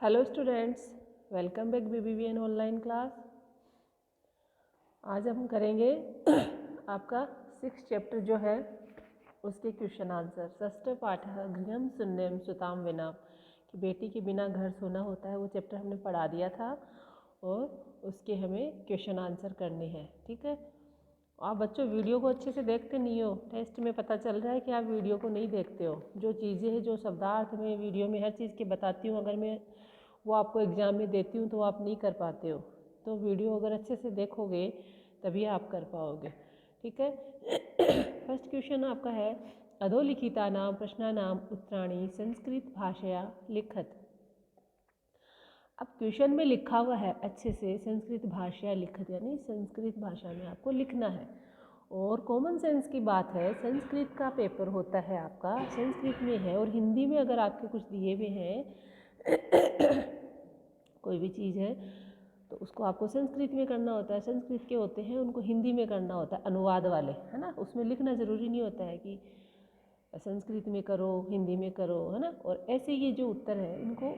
Hello students, welcome back BBVN online class. आज हम करेंगे आपका 6 चैप्टर जो है उसके क्वेश्चन आंसर। षष्ठ पाठ गृहम शून्यम सुताम विना, कि बेटी के बिना घर सोना होता है, वो चैप्टर हमने पढ़ा दिया था और उसके हमें क्वेश्चन आंसर करने हैं। ठीक है, आप बच्चों वीडियो को अच्छे से देखते नहीं हो। टेस्ट में पता चल रहा है कि आप वीडियो को नहीं देखते हो। जो चीज़ें हैं, जो शब्दार्थ में वीडियो में हर चीज़ के बताती हूँ, अगर मैं वो आपको एग्ज़ाम में देती हूँ तो आप नहीं कर पाते हो। तो वीडियो अगर अच्छे से देखोगे तभी आप कर पाओगे। ठीक है। फर्स्ट क्वेश्चन आपका है, अधोलिखितानां प्रश्नानां उत्तराणि संस्कृत भाषया लिखत। अब क्वेश्चन में लिखा हुआ है अच्छे से संस्कृत भाषा लिखत, यानी संस्कृत भाषा में आपको लिखना है। और कॉमन सेंस की बात है, संस्कृत का पेपर होता है आपका संस्कृत में है, और हिंदी में अगर आपके कुछ दिए हुए हैं कोई भी चीज़ है तो उसको आपको संस्कृत में करना होता है। संस्कृत के होते हैं उनको हिंदी में करना होता है, अनुवाद वाले, है ना। उसमें लिखना ज़रूरी नहीं होता है कि संस्कृत में करो हिंदी में करो, है ना। और ऐसे ये जो उत्तर है इनको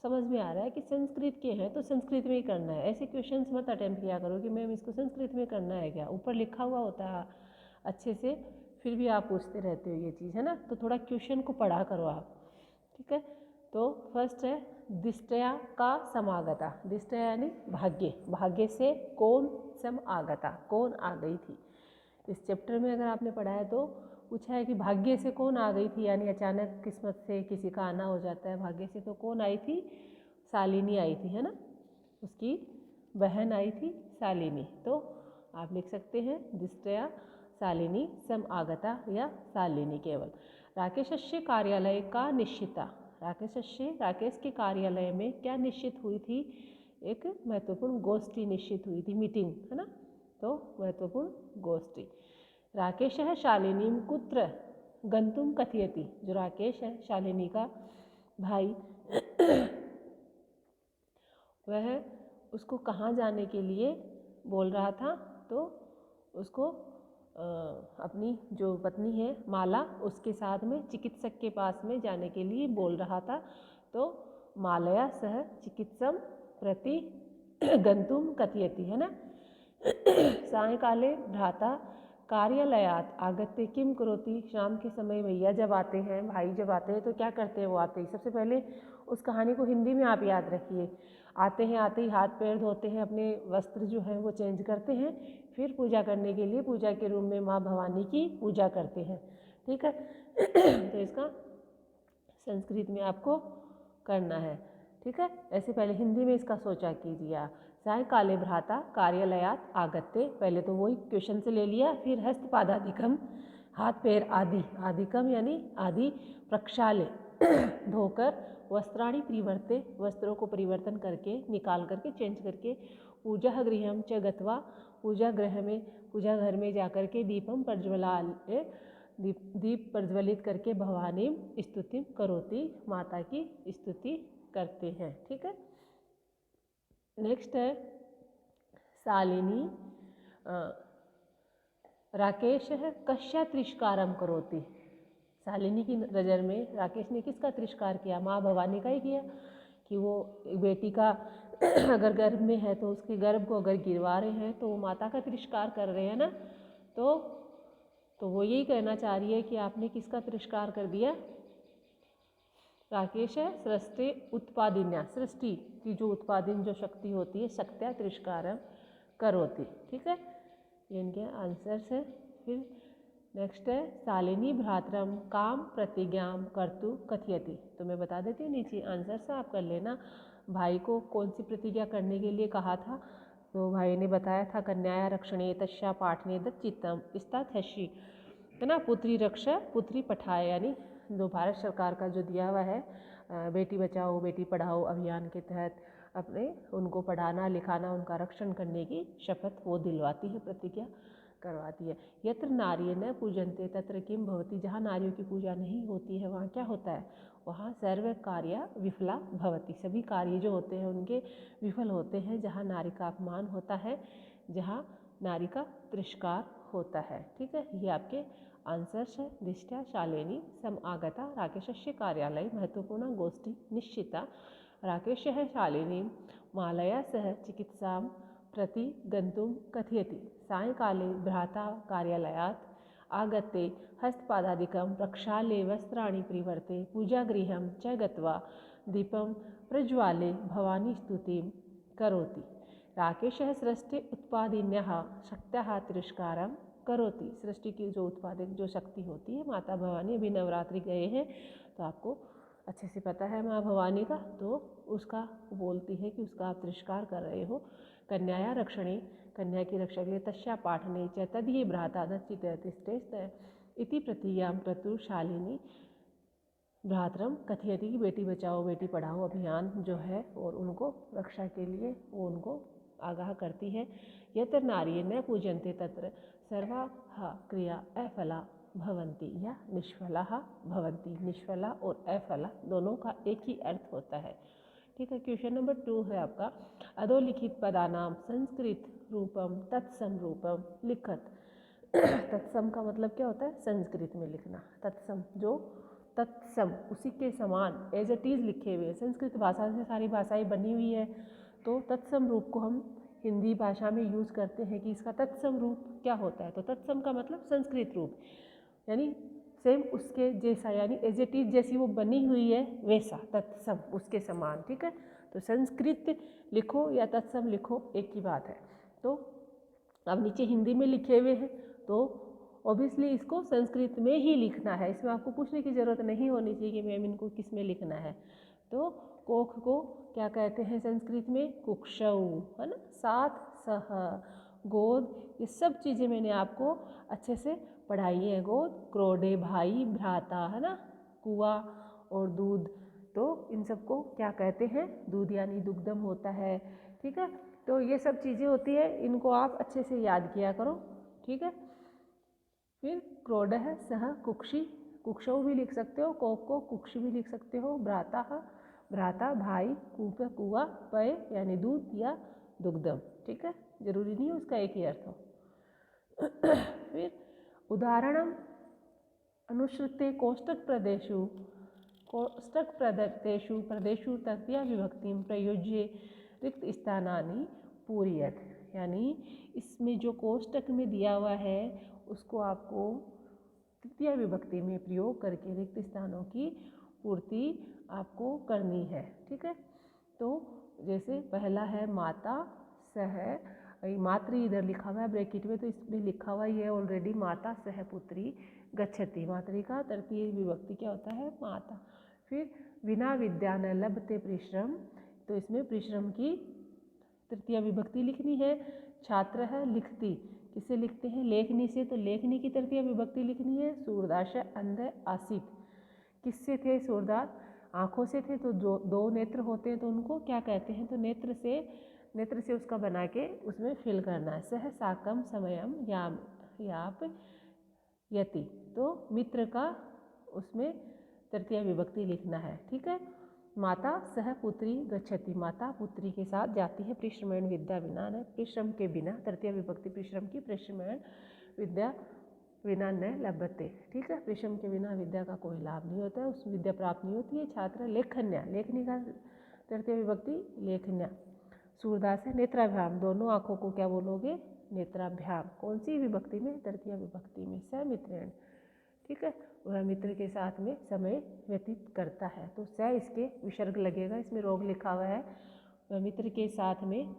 समझ में आ रहा है कि संस्कृत के हैं तो संस्कृत में ही करना है। ऐसे क्वेश्चंस मत अटेम्प्ट किया करो कि मैम इसको संस्कृत में करना है क्या, ऊपर लिखा हुआ होता है अच्छे से, फिर भी आप पूछते रहते हो ये चीज़, है ना। तो थोड़ा क्वेश्चन को पढ़ा करो आप। ठीक है, तो फर्स्ट है दिष्टया का समागता। दिष्टया यानी भाग्य, भाग्य से कौन समागता, कौन आ गई थी। इस चैप्टर में अगर आपने पढ़ा है तो पूछा है कि भाग्य से कौन आ गई थी, यानी अचानक किस्मत से किसी का आना हो जाता है। भाग्य से तो कौन आई थी, शालिनी आई थी, है ना। उसकी बहन आई थी शालिनी। तो आप लिख सकते हैं दिष्टया शालिनी समागता या शालिनी केवल। राकेशस्य कार्यालय का निश्चिता। राकेश के कार्यालय में क्या निश्चित हुई थी, एक महत्वपूर्ण गोष्ठी निश्चित हुई थी, मीटिंग, है ना। तो महत्वपूर्ण गोष्ठी। राकेश है शालिनी कुत्र गंतुम कथयति। जो राकेश है शालिनी का भाई वह उसको कहाँ जाने के लिए बोल रहा था, तो उसको अपनी जो पत्नी है माला उसके साथ में चिकित्सक के पास में जाने के लिए बोल रहा था। तो मालया सह चिकित्सम प्रति गंतुम कथयति, है ना। सायंकाले भ्राता कार्यालयात आगत्य किम करोति। शाम के समय भैया जब आते हैं, भाई जब आते हैं तो क्या करते हैं वो आते ही। सबसे पहले उस कहानी को हिंदी में आप याद रखिए। आते हैं, आते ही हाथ पैर धोते हैं, अपने वस्त्र जो है वो चेंज करते हैं, फिर पूजा करने के लिए पूजा के रूम में माँ भवानी की पूजा करते हैं। ठीक है। तो इसका संस्कृत में आपको करना है। ठीक है, ऐसे पहले हिंदी में इसका सोचा कीजिए। सायंकाले भ्राता कार्यालयात आगत्य, पहले तो वही क्वेश्चन से ले लिया। फिर हस्तपादादिकम, हाथ पैर आदि, आदिकम यानी आदि, प्रक्षाल्य धोकर, वस्त्राणि परिवर्ते, वस्त्रों को परिवर्तन करके, निकाल करके, चेंज करके, पूजा गृहम च गत्वा, पूजा गृह में, पूजा घर में जाकर के, दीपम प्रज्वलाय, दीप प्रज्वलित करके, भवानी स्तुति करोति, माता की स्तुति करते हैं। ठीक है। नेक्स्ट है शालिनी राकेश है कश्या तिरस्कारम करोति। शालिनी की नज़र में राकेश ने किसका तिरस्कार किया, माँ भवानी का ही किया। कि वो बेटी का अगर गर्भ में है तो उसके गर्भ को अगर गिरवा रहे हैं तो वो माता का तिरस्कार कर रहे हैं ना। तो वो यही कहना चाह रही है कि आपने किसका तिरस्कार कर दिया। राकेश है सृष्टि उत्पादिन्या, सृष्टि की जो उत्पादन जो शक्ति होती है, शक्त्या तिरस्कारम करोति। ठीक है, ये इनके आंसर्स है। फिर नेक्स्ट है शालिनी भ्रातरम काम प्रतिज्ञा कर्तु कथयति। तो मैं बता देती हूँ, नीचे आंसर से आप कर लेना। भाई को कौन सी प्रतिज्ञा करने के लिए कहा था, तो भाई ने बताया था कन्याया रक्षणे तस्या पाठने दच्चित्तम स्ताथ्यषि, है ना। पुत्री रक्षा पुत्री पठाए, यानी जो भारत सरकार का जो दिया हुआ है बेटी बचाओ बेटी पढ़ाओ अभियान के तहत अपने उनको पढ़ाना लिखाना, उनका रक्षण करने की शपथ वो दिलवाती है, प्रतिज्ञा करवाती है। यत्र नारी न पूजनते तत्र किम भवति। जहाँ नारियों की पूजा नहीं होती है वहाँ क्या होता है, वहाँ सर्व कार्य विफला भवति। सभी कार्य जो होते हैं उनके विफल होते हैं। जहाँ नारी का अपमान होता है, जहाँ नारी का तिरस्कार होता है। ठीक है, ये आपके आंसर्स है। दिष्टया शालिनी समागता राकेशस्य कार्यालय महत्वपूर्ण गोष्ठी निश्चिता राकेशः शालिनीं मालया सह चिकित्सां प्रति गन्तुं कथयति। सायंकाले भ्राता कार्यालयात् आगत्य हस्तपादादिकं प्रक्षाल्य वस्त्राणि परिवर्त्य पूजागृहं च गत्वा दीपं प्रज्वाल्य भवानी स्तुतिं करोति। राकेशः सृष्टि उत्पादिन्यः शक्त्याः तिरस्कारं करोति। सृष्टि की जो उत्पादक जो शक्ति होती है, माता भवानी, अभी नवरात्रि गए हैं तो आपको अच्छे से पता है माँ भवानी का, तो उसका बोलती है कि उसका आप तिरस्कार कर रहे हो। कन्याया रक्षणे, कन्या की रक्षा के लिए तस्या पाठने च तदि भ्राता नचित इति प्रतिज्ञां क्रतु शालिनी भ्रातरम कथयति कि बेटी बचाओ बेटी पढ़ाओ अभियान जो है और उनको रक्षा के लिए वो उनको आगाह करती है। यत्र नारी न पूजन्ते तत्र सर्वाः क्रिया अफला भवन्ति या निष्फला भवन्ति। निष्फला और अफला दोनों का एक ही अर्थ होता है। ठीक है। क्वेश्चन नंबर 2 है आपका, अधोलिखित पदानाम संस्कृत रूपम तत्सम रूपम लिखत। तत्सम का मतलब क्या होता है? संस्कृत में लिखना। तत्सम जो तत्सम उसी के समान एज इट इज़ लिखे हुए। संस्कृत भाषा से सारी भाषाएं बनी हुई है, तो तत्सम रूप को हम हिंदी भाषा में यूज़ करते हैं कि इसका तत्सम रूप क्या होता है। तो तत्सम का मतलब संस्कृत रूप, यानी सेम उसके जैसा, यानी एज इट इज़ जैसी वो बनी हुई है वैसा तत्सम उसके समान। ठीक है। तो संस्कृत लिखो या तत्सम लिखो एक ही बात है। तो अब नीचे हिंदी में लिखे हुए हैं तो ऑब्वियसली इसको संस्कृत में ही लिखना है। इसमें आपको पूछने की ज़रूरत नहीं होनी चाहिए कि मैम इनको किस में लिखना है। तो कोख को क्या कहते हैं संस्कृत में? कुक्षौ, है ना। साथ, सह, गोद, ये सब चीज़ें मैंने आपको अच्छे से पढ़ाई है। गोद, क्रोडे, भाई, भ्राता, है ना, कुआ और दूध, तो इन सबको क्या कहते हैं? दूध यानी दुग्धम होता है। ठीक है। तो ये सब चीज़ें होती है, इनको आप अच्छे से याद किया करो। ठीक है। फिर क्रोड है, सह, कुक्षी, कुक्षौ भी लिख सकते हो, कोक को कुक्षी भी लिख सकते हो। भ्राता, भ्राता, भाई, कूप, कुआ, पय यानी दूध या दुग्धम। ठीक है। जरूरी नहीं है उसका एक ही अर्थ हो। फिर उदाहरणम अनुसृत्य कोष्टक प्रदेशु तृतीया विभक्ति प्रयोज्य रिक्त स्थानानि पूरयत। यानी इसमें जो कोष्टक में दिया हुआ है उसको आपको तृतीया विभक्ति में प्रयोग करके रिक्त स्थानों की पूर्ति आपको करनी है। ठीक है। तो जैसे पहला है माता सह, मातृ इधर लिखा हुआ है ब्रैकेट में, तो इसमें लिखा हुआ ही है ऑलरेडी, माता सह पुत्री गच्छति। मातृ का तृतीय विभक्ति क्या होता है? माता। फिर विना विद्या न लभते परिश्रम, तो इसमें परिश्रम की तृतीय विभक्ति लिखनी है। छात्र है, लिखती, किसे लिखते हैं? लेखनी से, तो लेखनी की तृतीय विभक्ति लिखनी है। सूरदास अंध आसित, किससे थे सूरदास? आँखों से थे, तो जो दो नेत्र होते हैं तो उनको क्या कहते हैं? तो नेत्र से उसका बना के उसमें फिल करना है। सह साकम समयम याप यति, तो मित्र का उसमें तृतीय विभक्ति लिखना है। ठीक है। माता सह पुत्री गच्छति, माता पुत्री के साथ जाती है। परिश्रमेण विद्या विना न, परिश्रम के बिना, तृतीय विभक्ति परिश्रम की, परिश्रमेण विद्या विना न लभते। ठीक है। परिश्रम के बिना विद्या का कोई लाभ नहीं होता है, उस विद्या प्राप्त नहीं होती है। छात्र लेखन्या, लेखनी का तृतीय विभक्ति लेखन्या। सूरदास है, नेत्राभ्याम, दोनों आँखों को क्या बोलोगे? नेत्राभ्याम। कौन सी विभक्ति में? तृतीय विभक्ति में। स मित्रेण, ठीक है, वह मित्र के साथ में समय व्यतीत करता है, तो स इसके विसर्ग लगेगा, इसमें रोग लिखा हुआ है। वह मित्र के साथ में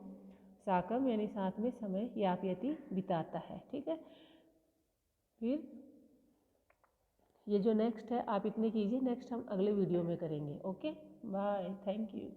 साकम यानी साथ में समय यापयति बिताता है। ठीक है। फिर ये जो नेक्स्ट है आप इतने कीजिए, नेक्स्ट हम अगले वीडियो में करेंगे। Okay, bye, thank you.